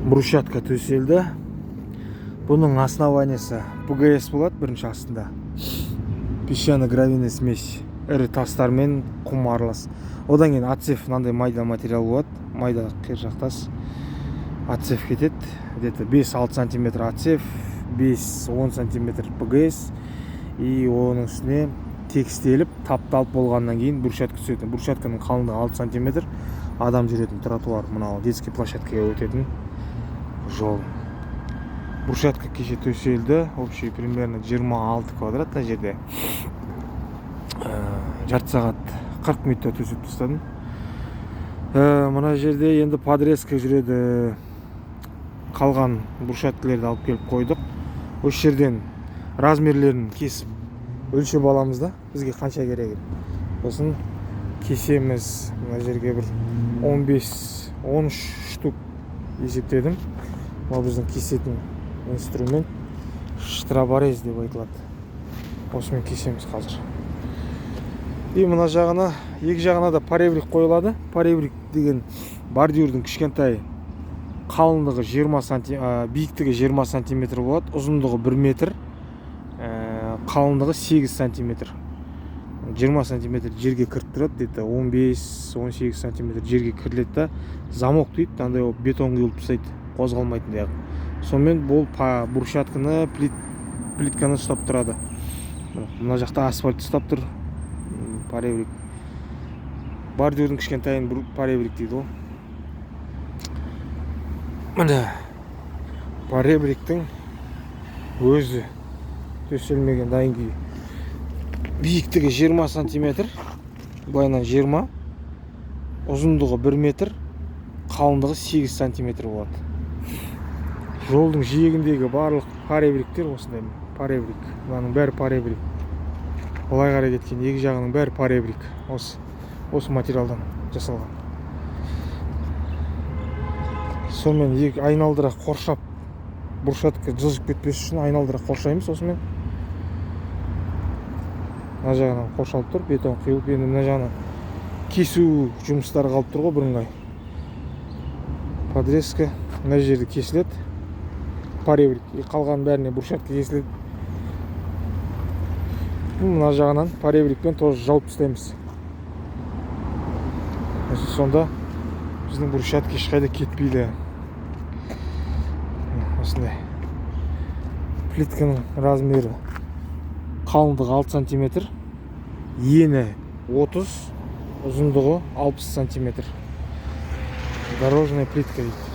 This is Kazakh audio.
брусчатка төселді. Бұның основаниясы ПГС болады бірінші астында. Песчано-гравийный смесь, ірі тастар мен құм аралас. Одан кейін отсев мынандай майда материал болады. Майда қиыршақ тас. Отсев кетеді. Где-то 5-6 сантиметр отсев, 5-10 сантиметр ПГС. И оның үстіне текстеліп, тапталып болғаннан кейін брусчатка түсетін. Брусчатканың қалыңдығы 6 сантиметр. Адам жүретін тротуар, мынау детский площадкаға өтетін жол. Брусчатка кеше төселді. Общий примерно 26 квадрат жерде. Жарты сағат 40 минутта төсеп тастадым. Мына жерде енді подрезка жүреді. Қалған брусчаткаларды алып келіп қойдық. Осы жерден размерлерін кесіп өлшеп аламыз да, бізге қанша керек. Сосын кесеміз. Мына жерге бір 15-13 штук есептедім. Бұл біздің кесетін инструмент штроборез деп айтылады. Осымен кесеміз қазір. И мына жағына, екі жағына да поребрик қойылады. Поребрик деген бордюрдің кішкентай қалыңдығы 20 см, биіктігі 20 см болады, ұзындығы 1 метр, қалыңдығы 8 см. 20 см жерге кіріп тұрады, дейді 15-18 см жерге кіріледі да, замок дейді, андай бетон құйылып тастайды, қозғалмайтын. Сонымен бұл брусчатканы, плитканы ұстап тұрады. Мына жақта асфальт ұстап тұр, поребрик. Бордюрдің кішкентайын поребрик дейді ол. Міне поребриктің өзі төселмеген дайын күйі. Биіктігі 20 см, былайынан 20, ұзындығы 1 метр, қалыңдығы 8 см болады. Жолдың жиегіндегі барлық поребриктер осындай поребрик. Бұның бәрі поребрик. Олай қарай кеткен екі жағының бәрі поребрик. Осы материалдан жасалған. Сонымен екі айналдыра қоршап, брусчатка жылжып кетпес үшін айналдыра қоршаймыз осымен. Мына жағынан қоршалып тұр, бетон құйылып, енді мына жағынан кесу жұмыстары қалып тұр ғой бірыңғай. Подрезка мына жерде кесіледі. Поребрик қалған бәріне брусчатка кесіледі. Мына жағынан поребрикпен тоже жауып тастаймыз. Сонда біздің брусчатка ешқайда кетпейді. Осындай. Плитканың размері қалыңдығы 6 см, ені 30, ұзындығы 60 см. Дорожная плитка дейді.